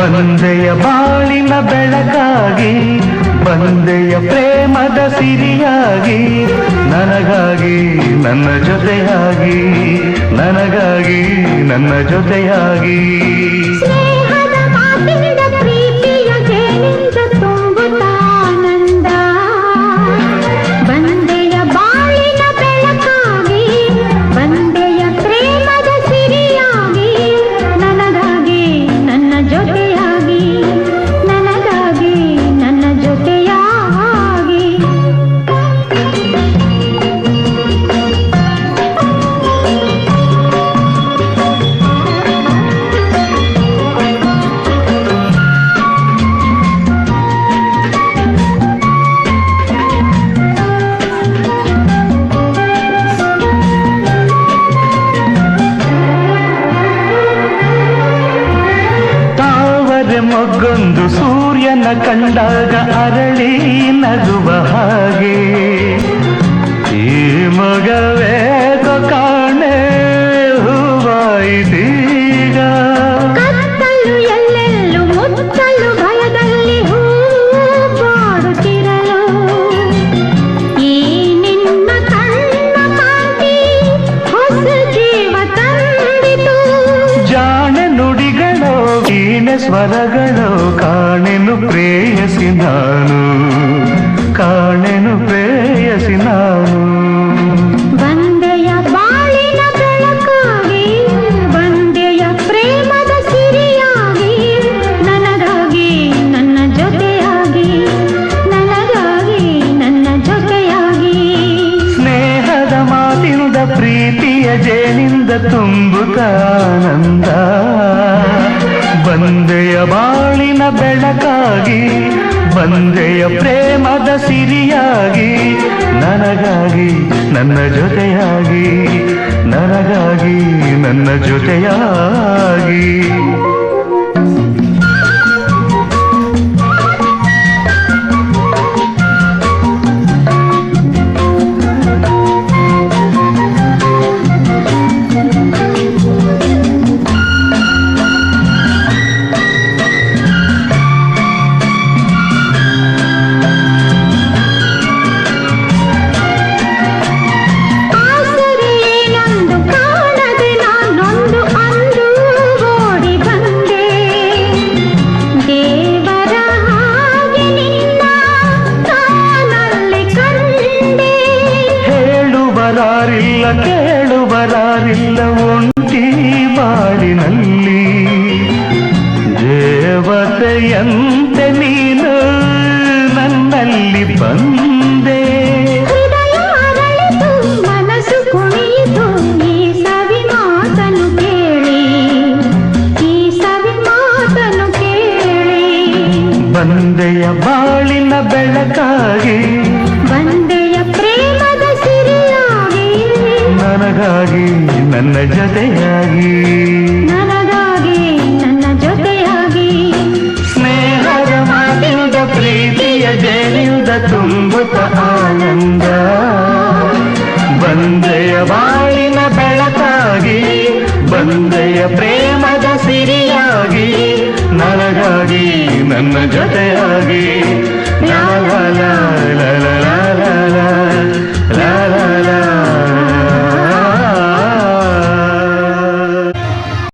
ಬಂದೆಯ ಬಾಳಿನ ಬೆಳಕಾಗಿ, ಬಂದೆಯ ಪ್ರೇಮದ ಸಿರಿಯಾಗಿ, ನನಗಾಗಿ ನನ್ನ ಜೊತೆಯಾಗಿ, ನನಗಾಗಿ ನನ್ನ ಜೊತೆಯಾಗಿ. ಸ್ನೇಹದ ಮಾತಿನಿಂದ ಪ್ರೀತಿಯ ಜೇನಿಂದ ತುಂಬುತ್ತಾನಂದ. ಬಂದೆಯ ಬಾಳಿನ ಬೆಳಕಾಗಿ, ಬಂದೆಯ ಪ್ರೇಮದ ಸಿರಿಯಾಗಿ, ನನಗಾಗಿ ನನ್ನ ಜೊತೆಯಾಗಿ, ನನಗಾಗಿ ನನ್ನ ಜೊತೆಯಾಗಿ. ತಾವರೆ ಮೊಗ್ಗೊಂದು ಸೂರ್ಯನ ಕಂಡಾಗ ಅರಳಿ ನಗುವ ಹಾಗೆ, ಈ ಮಗವೇಗೋ ಕಾಣೆ ಹೂವಾಯಿತೀಗ. ಕತ್ತಲು ಎಲ್ಲೆಲ್ಲೂ ಮುತ್ತಲು ಭಯದಲ್ಲಿ ಹೂ ಬಾಡುತ್ತಿರಲು, ಈ ನಿನ್ನ ಕಣ್ಣ ಕಾಂತಿ ಹೊಸ ಜೀವ ತಂದಿತು. ಜಾಣೆ ನುಡಿಗಳೋ ವೀಣೆ ಸ್ವರಗಳೋ ಕಾಣೆನು ಪ್ರೇಯಸಿ ನಾನು, ಕಾಣೆನು ಪ್ರೇಯಸಿ ನಾನು. ಬಂದೆಯ ಬಾಳಿನ ಬೆಳಕಾಗಿ, ಬಂದೆಯ ಪ್ರೇಮದ ಸಿರಿಯಾಗಿ, ನನಗಾಗಿ ನನ್ನ ಜೊತೆಯಾಗಿ, ನನಗಾಗಿ ನನ್ನ ಜೊತೆಯಾಗಿ. ಸ್ನೇಹದ ಮಾತಿನಿಂದ ಪ್ರೀತಿಯ ಜೇನಿಂದ ತುಂಬುತ್ತಾನಂದ. ಬಂದೆಯ ಬಾಳಿನ ಬೆಳಕಾಗಿ, ಬಂದೆಯ ಪ್ರೇಮದ ಸಿರಿಯಾಗಿ, ನನಗಾಗಿ ನನ್ನ ಜೊತೆಯಾಗಿ, ನನಗಾಗಿ ನನ್ನ ಜೊತೆಯಾಗಿ. ಆಸರೆ ಏನೊಂದು ಕಾಣದೆ ನಾನೊಂದು ಅಂದು ಓಡಿ ಬಂದೆ. ದೇವರ ಹಾಗೆ ನಿನ್ನ ಕಾನಲ್ಲಿ ಕಂಡೆ. ಹೇಳುವರಾರಿಲ್ಲ ಕೇಳುವರಾರಿಲ್ಲ ಒಂಟಿ ಬಾಳಿನಲ್ಲಿ, ದೇವತೆಯಂತೆ ನೀನು ನನ್ನಲ್ಲಿ ಬಂದೆ. ಹೃದಯ ಅರಳಿತು, ಮನಸ್ಸು ಕುಣಿಯಿತು, ಈ ಸವಿ ಮಾತನ್ನು ಕೇಳಿ, ಈ ಸವಿ ಮಾತನ್ನು ಕೇಳಿ. ಬಂದೆಯ ಬಾಳಿನ ಬೆಳಕಾಗಿ, ಬಂದೆಯ ಪ್ರೇಮದ ಸಿರಿಯಾಗಿ, ನನಗಾಗಿ ನನ್ನ ಜೊತೆಯಾಗಿ, ನನಗಾಗಿ ನನ್ನ ಜೊತೆಯಾಗಿ. ಸ್ನೇಹದ ಮಾತಿನಿಂದ ಪ್ರೀತಿಯ ಜೇನಿಂದ ತುಂಬುತ್ತ ಆನಂದ. ಬಂದೆಯ ಬಾಳಿನ ಬೆಳಕಾಗಿ, ಬಂದೆಯ ಪ್ರೇಮದ ಸಿರಿಯಾಗಿ, ನನಗಾಗಿ ನನ್ನ ಜೊತೆಯಾಗಿ, ಲಾಲ